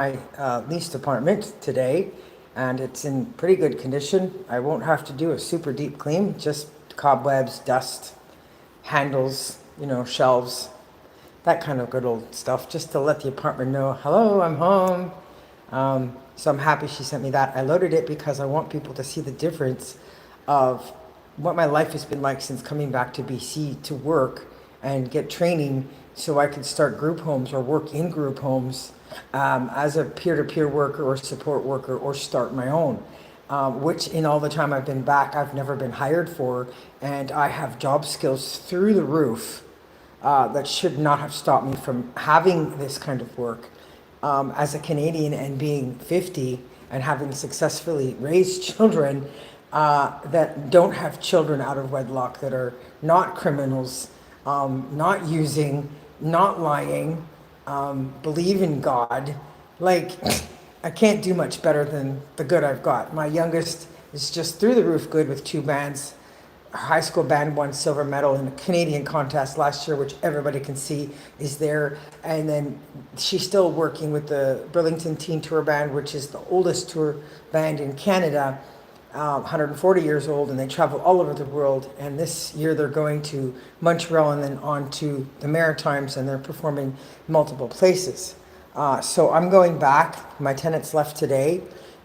my leased apartment today, and it's in pretty good condition. I won't have to do a super deep clean, just cobwebs, dust, handles, shelves, that kind of good old stuff, just to let the apartment know, hello, I'm home. So I'm happy she sent me that. I loaded it because I want people to see the difference of what my life has been like since coming back to BC to work and get training so I could start group homes or work in group homes as a peer-to-peer worker or support worker or start my own. Which in all the time I've been back, I've never been hired for, and I have job skills through the roof that should not have stopped me from having this kind of work. As a Canadian and being 50 and having successfully raised children that don't have children out of wedlock, that are not criminals, not using, not lying, believe in God. Like, I can't do much better than the good I've got. My youngest is just through the roof good with two bands. Her high school band won silver medal in a Canadian contest last year, which everybody can see is there. And then she's still working with the Burlington Teen Tour Band, which is the oldest tour band in Canada, 140 years old, and they travel all over the world. And this year they're going to Montreal and then on to the Maritimes, and they're performing multiple places. So I'm going back. My tenants left today.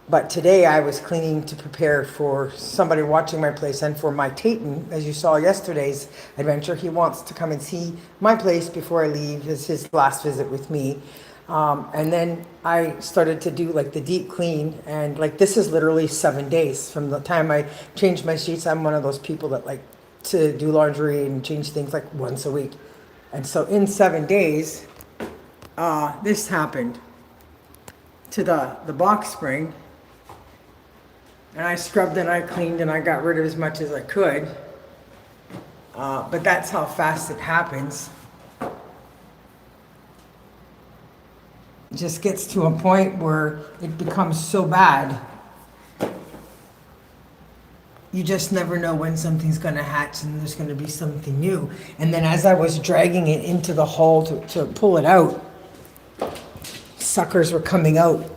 But today I was cleaning to prepare for somebody watching my place and for my Tayton. As you saw yesterday's adventure, he wants to come and see my place before I leave. It's his last visit with me. And then I started to do like the deep clean, and like this is literally 7 days from the time I changed my sheets. I'm one of those people that like to do laundry and change things like once a week. And so in 7 days, this happened to the box spring. And I scrubbed and I cleaned and I got rid of as much as I could. But that's how fast it happens. It just gets to a point where it becomes so bad. You just never know when something's going to hatch and there's going to be something new. And then as I was dragging it into the hall to pull it out, suckers were coming out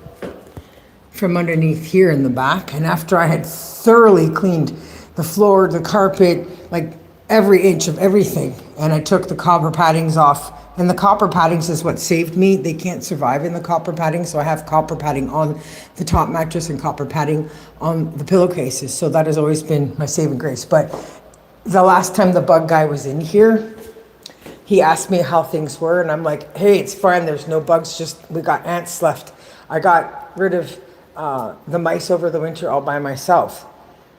from underneath here in the back. And after I had thoroughly cleaned the floor, the carpet, like every inch of everything, and I took the copper paddings off, and the copper paddings is what saved me. They can't survive in the copper padding, so I have copper padding on the top mattress and copper padding on the pillowcases. So that has always been my saving grace. But the last time the bug guy was in here, he asked me how things were, and I'm like, hey, it's fine, there's no bugs, just we got ants left. I got rid of the mice over the winter all by myself.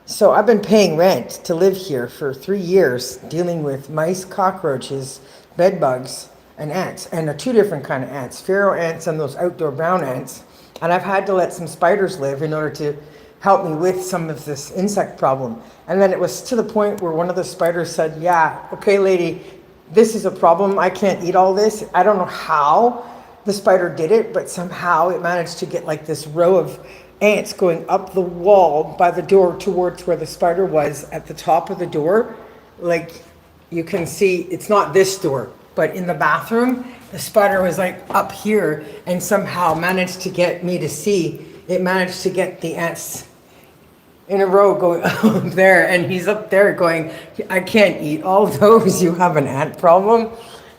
So I've been paying rent to live here for 3 years, dealing with mice, cockroaches, bed bugs, and ants, and two different kind of ants, pharaoh ants and those outdoor brown ants. And I've had to let some spiders live in order to help me with some of this insect problem. And then it was to the point where one of the spiders said, yeah, okay, lady, this is a problem. I can't eat all this. I don't know how the spider did it, but somehow it managed to get like this row of ants going up the wall by the door towards where the spider was at the top of the door. Like you can see, it's not this door, but in the bathroom, the spider was like up here and somehow managed to get me to see. It managed to get the ants in a row going up there, and he's up there going, I can't eat all those, you have an ant problem.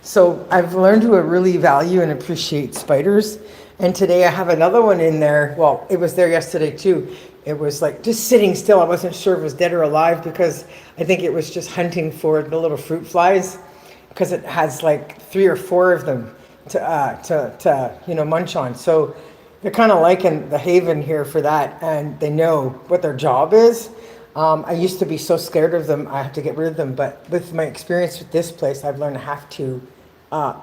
So I've learned to really value and appreciate spiders. And today I have another one in there. Well, it was there yesterday too. It was like just sitting still. I wasn't sure if it was dead or alive because I think it was just hunting for the little fruit flies, because it has like 3 or 4 of them to munch on. So they're kind of liking the haven here for that, and they know what their job is. I used to be so scared of them, I have to get rid of them. But with my experience with this place, I've learned to have to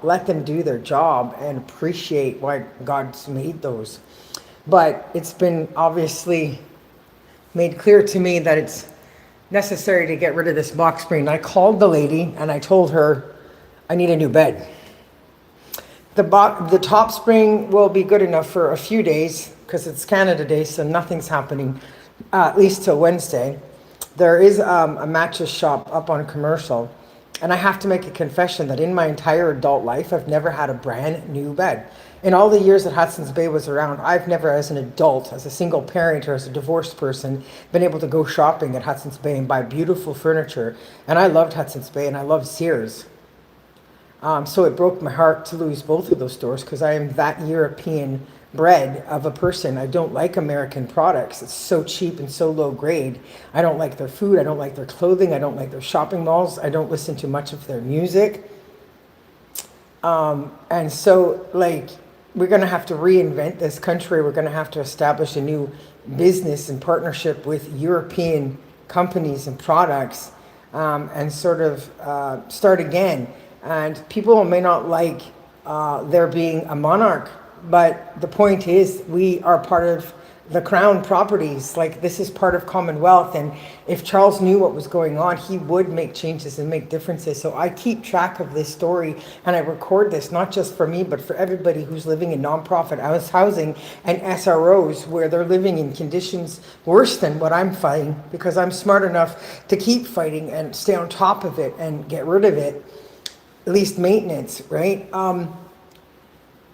let them do their job and appreciate why God's made those. But it's been obviously made clear to me that it's necessary to get rid of this box spring. I called the lady and I told her I need a new bed. The top spring will be good enough for a few days because it's Canada Day, so nothing's happening, at least till Wednesday. There is a mattress shop up on Commercial, And I have to make a confession that in my entire adult life, I've never had a brand new bed. In all the years that Hudson's Bay was around, I've never, as an adult, as a single parent or as a divorced person, been able to go shopping at Hudson's Bay and buy beautiful furniture. And I loved Hudson's Bay and I loved Sears. So it broke my heart to lose both of those stores because I am that European bred of a person. I don't like American products. It's so cheap and so low grade. I don't like their food. I don't like their clothing. I don't like their shopping malls. I don't listen to much of their music. And so, like, we're going to have to reinvent this country. We're going to have to establish a new business and partnership with European companies and products, and sort of start again. And people may not like there being a monarch, but the point is we are part of the crown properties. Like, this is part of Commonwealth, and if Charles knew what was going on, he would make changes and make differences. So I keep track of this story and I record this, not just for me, but for everybody who's living in nonprofit housing and SROs where they're living in conditions worse than what I'm fighting, because I'm smart enough to keep fighting and stay on top of it and get rid of it, at least maintenance, right?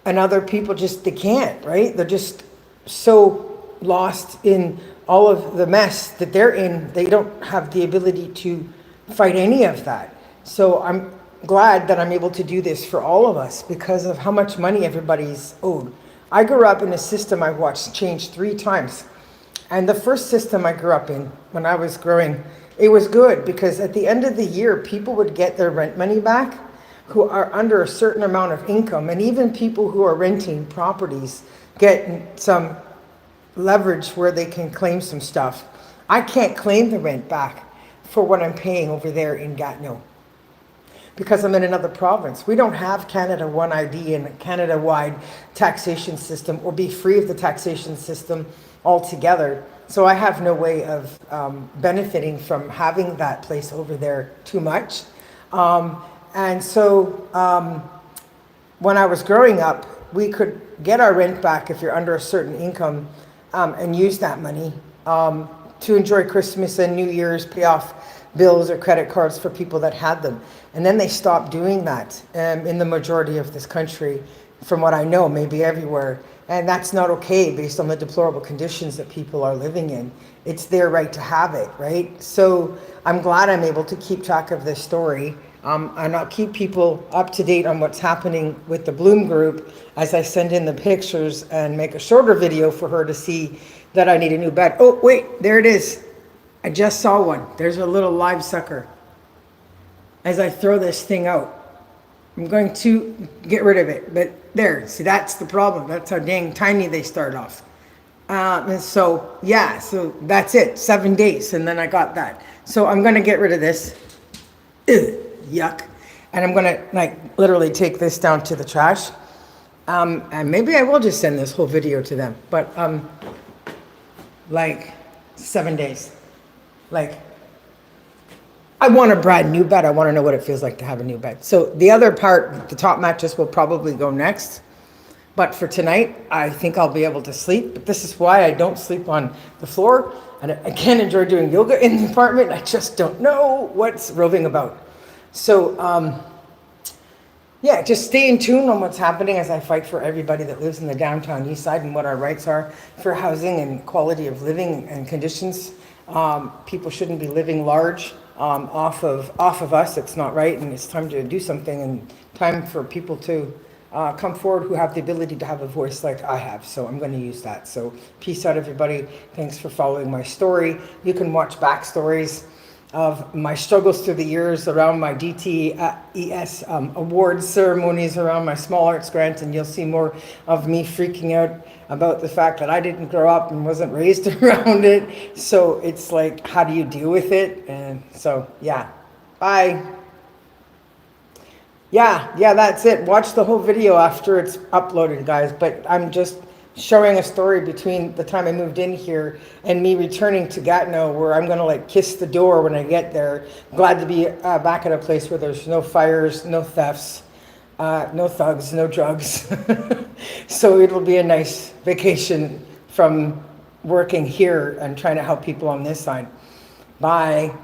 And other people just, they can't, right? They're just so lost in all of the mess that they're in. They don't have the ability to fight any of that. So I'm glad that I'm able to do this for all of us because of how much money everybody's owed. I grew up in a system I watched change 3 times. And the first system I grew up in when I was growing, it was good because at the end of the year, people would get their rent money back who are under a certain amount of income, and even people who are renting properties get some leverage where they can claim some stuff. I can't claim the rent back for what I'm paying over there in Gatineau because I'm in another province. We don't have Canada One ID and a Canada-wide taxation system, or be free of the taxation system altogether. So I have no way of benefiting from having that place over there too much. And so when I was growing up, we could get our rent back if you're under a certain income, and use that money to enjoy Christmas and New Year's, pay off bills or credit cards for people that had them. And then they stopped doing that in the majority of this country, from what I know, maybe everywhere. And that's not okay based on the deplorable conditions that people are living in. It's their right to have it, right? So I'm glad I'm able to keep track of this story. And I'll keep people up to date on what's happening with the Bloom Group as I send in the pictures and make a shorter video for her to see that I need a new bed. Oh, wait, there it is. I just saw one. There's a little live sucker. As I throw this thing out, I'm going to get rid of it. But there, see, that's the problem. That's how dang tiny they start off. And so, yeah, so that's it. 7 days, and then I got that. So I'm going to get rid of this. Ugh. Yuck. And I'm gonna like literally take this down to the trash, and maybe I will just send this whole video to them, but like 7 days, like I want a brand new bed. I want to know what it feels like to have a new bed. So the other part, the top mattress, will probably go next, but for tonight I think I'll be able to sleep. But this is why I don't sleep on the floor, and I can't enjoy doing yoga in the apartment. I just don't know what's roving about. So, yeah, just stay in tune on what's happening as I fight for everybody that lives in the downtown east side and what our rights are for housing and quality of living and conditions. People shouldn't be living large off of us. It's not right, and it's time to do something, and time for people to come forward who have the ability to have a voice like I have. So I'm going to use that. So peace out, everybody. Thanks for following my story. You can watch backstories of my struggles through the years around my DTES awards ceremonies, around my small arts grant, and you'll see more of me freaking out about the fact that I didn't grow up and wasn't raised around it. So it's like, how do you deal with it? And so, yeah, bye. Yeah, that's it. Watch the whole video after it's uploaded, guys. But I'm just showing a story between the time I moved in here and me returning to Gatineau, where I'm going to like kiss the door when I get there. Glad to be back at a place where there's no fires, no thefts, no thugs, no drugs. So it'll be a nice vacation from working here and trying to help people on this side. Bye.